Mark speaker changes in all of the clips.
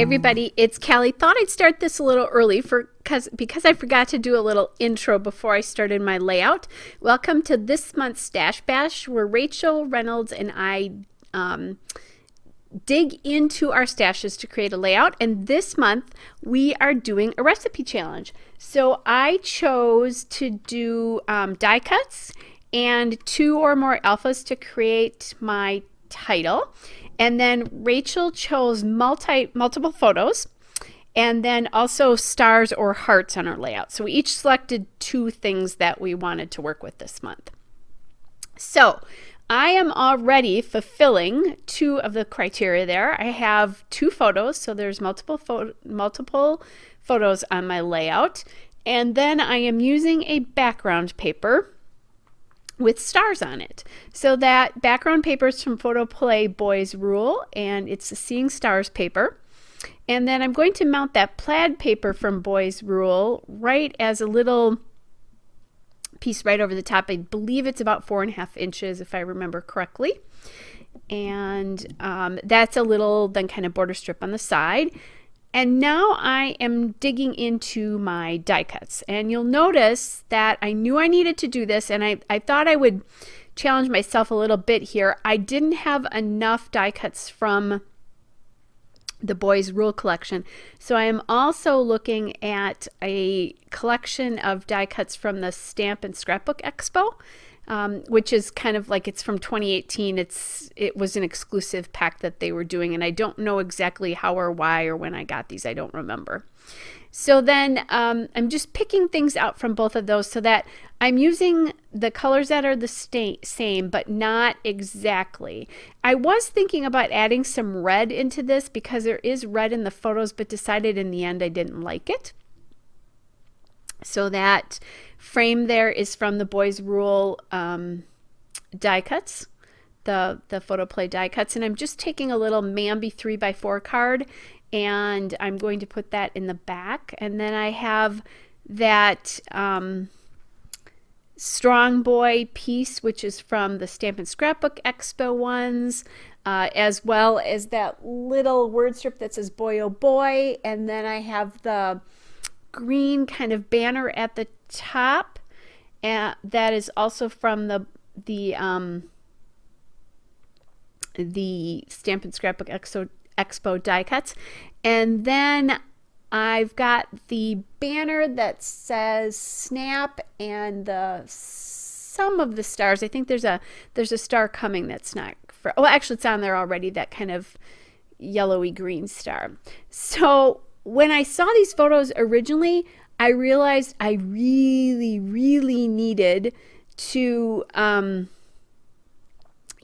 Speaker 1: everybody, it's Callie. Thought I'd start this a little early because I forgot to do a little intro before I started my layout. Welcome to this month's Stash Bash, where Rachel Reynolds and I dig into our stashes to create a layout. And this month we are doing a recipe challenge. So I chose to do die cuts and 2 or more alphas to create my title. And then Rachel chose multiple photos and then also stars or hearts on our layout. So we each selected 2 things that we wanted to work with this month. So I am already fulfilling 2 of the criteria there. I have 2 photos, so there's multiple photos on my layout. And then I am using a background paper with stars on it. So that background paper is from Photo Play Boys Rule, and it's a Seeing Stars paper. And then I'm going to mount that plaid paper from Boys Rule right as a little piece right over the top. I believe it's about 4.5 inches if I remember correctly. And that's a little then kind of border strip on the side. And now I am digging into my die cuts. And you'll notice that I knew I needed to do this, and I thought I would challenge myself a little bit here. I didn't have enough die cuts from the Boys Rule collection. So I am also looking at a collection of die cuts from the Stamp and Scrapbook Expo, which is kind of like, it's from 2018. It was an exclusive pack that they were doing, and I don't know exactly how or why or when I got these. I don't remember. So then I'm just picking things out from both of those so that I'm using the colors that are the same, but not exactly. I was thinking about adding some red into this because there is red in the photos, but decided in the end I didn't like it. So that frame there is from the Boys Rule die cuts, the Photo Play die cuts. And I'm just taking a little Mambi 3x4 card, and I'm going to put that in the back. And then I have that Strong Boy piece, which is from the Stamp and Scrapbook Expo ones, as well as that little word strip that says Boy Oh Boy. And then I have the green kind of banner at the top, and that is also from the Stamp and Scrapbook Expo die cuts. And then I've got the banner that says Snap and some of the stars. I think there's a star coming that's not for, oh, actually it's on there already, that kind of yellowy green star. So when I saw these photos originally, I realized I really needed to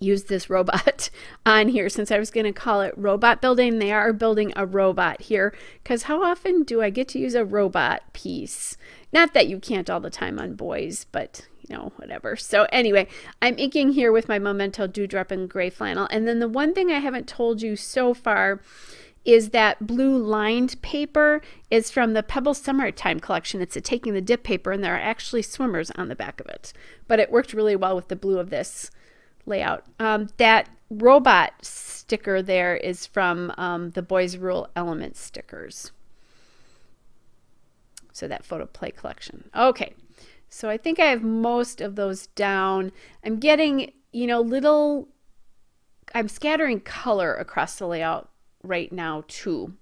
Speaker 1: use this robot on here, since I was going to call it robot building. They are building a robot here, because how often do I get to use a robot piece? Not that you can't all the time on boys, but you know, whatever. So anyway, I'm inking here with my Memento Dewdrop and gray flannel. And then the one thing I haven't told you so far is that blue lined paper is from the Pebble Summertime collection. It's a Taking the Dip paper, and there are actually swimmers on the back of it. But it worked really well with the blue of this layout. That robot sticker there is from the Boys Rule Element stickers. So that Photo Play collection. Okay, so I think I have most of those down. I'm getting, I'm scattering color across the layout right now too.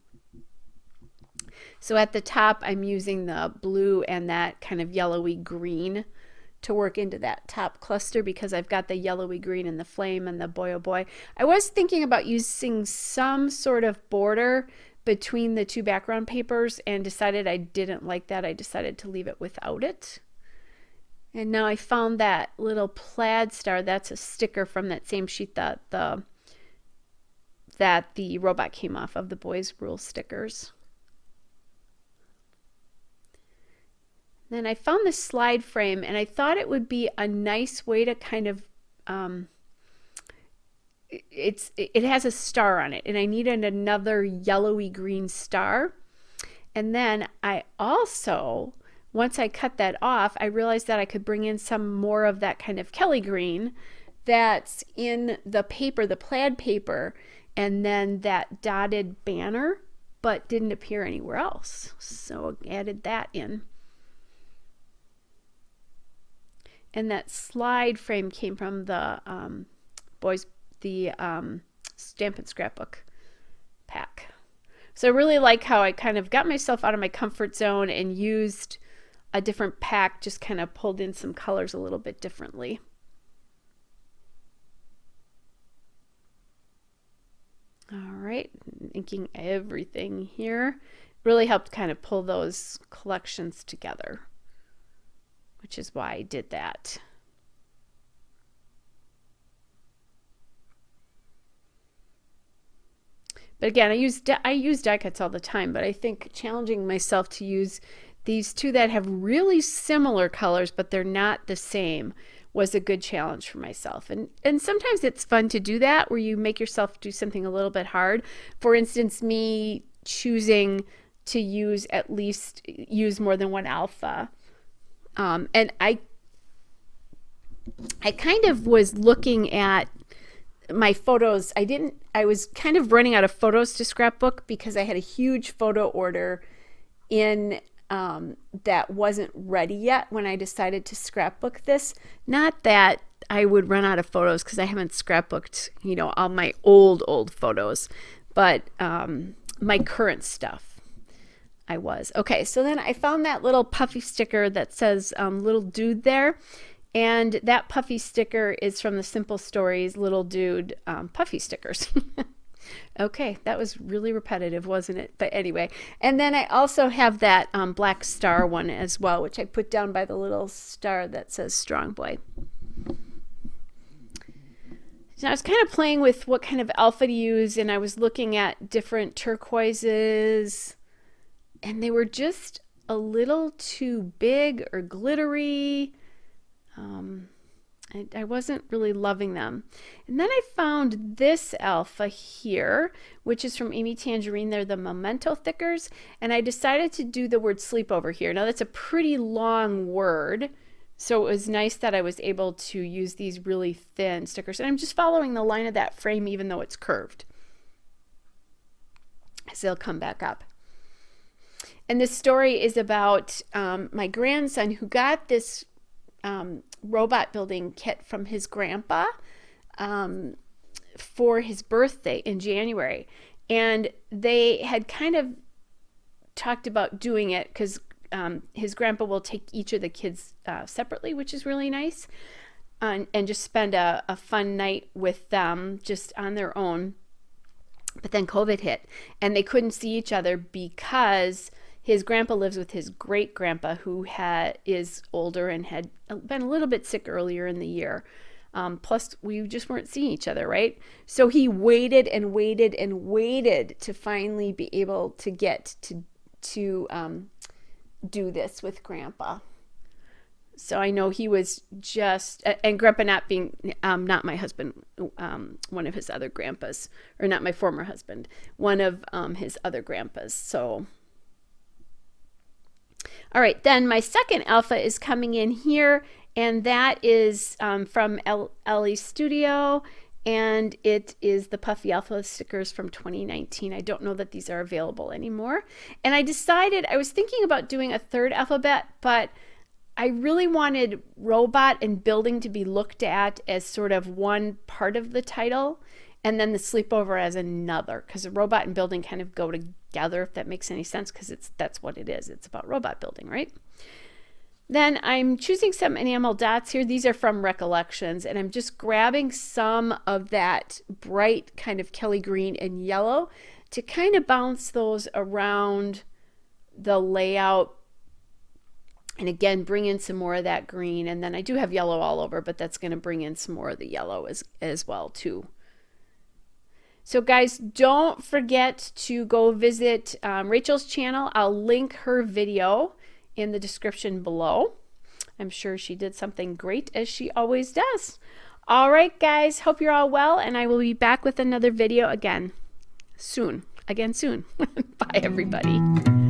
Speaker 1: So at the top I'm using the blue and that kind of yellowy green to work into that top cluster, because I've got the yellowy green and the flame and the Boy Oh Boy. I was thinking about using some sort of border between the 2 background papers and decided I didn't like that. I decided to leave it without it. And now I found that little plaid star. That's a sticker from that same sheet that the robot came off of, the Boys Rule stickers. Then I found this slide frame, and I thought it would be a nice way to kind of, it has a star on it, and I needed another yellowy green star. And then I also, once I cut that off, I realized that I could bring in some more of that kind of Kelly green that's in the paper, the plaid paper, and then that dotted banner but didn't appear anywhere else. So added that in. And that slide frame came from the Stampin' Scrapbook pack. So I really like how I kind of got myself out of my comfort zone and used a different pack, just kind of pulled in some colors a little bit differently. All right, inking everything here. Really helped kind of pull those collections together, which is why I did that. But again, I use die cuts all the time, but I think challenging myself to use these two that have really similar colors, but they're not the same, was a good challenge for myself. And sometimes it's fun to do that, where you make yourself do something a little bit hard. For instance, me choosing to use more than one alpha. And I kind of was looking at my photos. I was kind of running out of photos to scrapbook because I had a huge photo order in that wasn't ready yet when I decided to scrapbook this. Not that I would run out of photos, because I haven't scrapbooked, all my old photos, but my current stuff I was. Okay, so then I found that little puffy sticker that says little dude there. And that puffy sticker is from the Simple Stories Little Dude puffy stickers. Okay, that was really repetitive, wasn't it? But anyway, and then I also have that black star one as well, which I put down by the little star that says Strong Boy. So I was kind of playing with what kind of alpha to use, and I was looking at different turquoises, and they were just a little too big or glittery. I wasn't really loving them. And then I found this alpha here, which is from Amy Tangerine. They're the Memento Thickers. And I decided to do the word sleepover here. Now that's a pretty long word, so it was nice that I was able to use these really thin stickers. And I'm just following the line of that frame even though it's curved, so they'll come back up. And this story is about my grandson, who got this robot building kit from his grandpa for his birthday in January. And they had kind of talked about doing it because his grandpa will take each of the kids separately, which is really nice, and just spend a fun night with them just on their own. But then COVID hit, and they couldn't see each other because his grandpa lives with his great grandpa, who is older and had been a little bit sick earlier in the year. Plus, we just weren't seeing each other, right? So he waited and waited and waited to finally be able to get to do this with grandpa. So I know he was just, and grandpa not being, not my husband, one of his other grandpas, or not my former husband, one of his other grandpas. So, all right, then my second alpha is coming in here, and that is from Ellie Studio, and it is the Puffy Alpha stickers from 2019. I don't know that these are available anymore. And I decided, I was thinking about doing a third alphabet, but I really wanted robot and building to be looked at as sort of one part of the title, and then the sleepover as another, because the robot and building kind of go together, if that makes any sense, because that's what it is. It's about robot building, right? Then I'm choosing some enamel dots here. These are from Recollections, and I'm just grabbing some of that bright kind of Kelly green and yellow to kind of bounce those around the layout, and again bring in some more of that green. And then I do have yellow all over, but that's going to bring in some more of the yellow as well too. So guys, don't forget to go visit Rachel's channel. I'll link her video in the description below. I'm sure she did something great, as she always does. All right, guys, hope you're all well, and I will be back with another video again soon. Bye, everybody.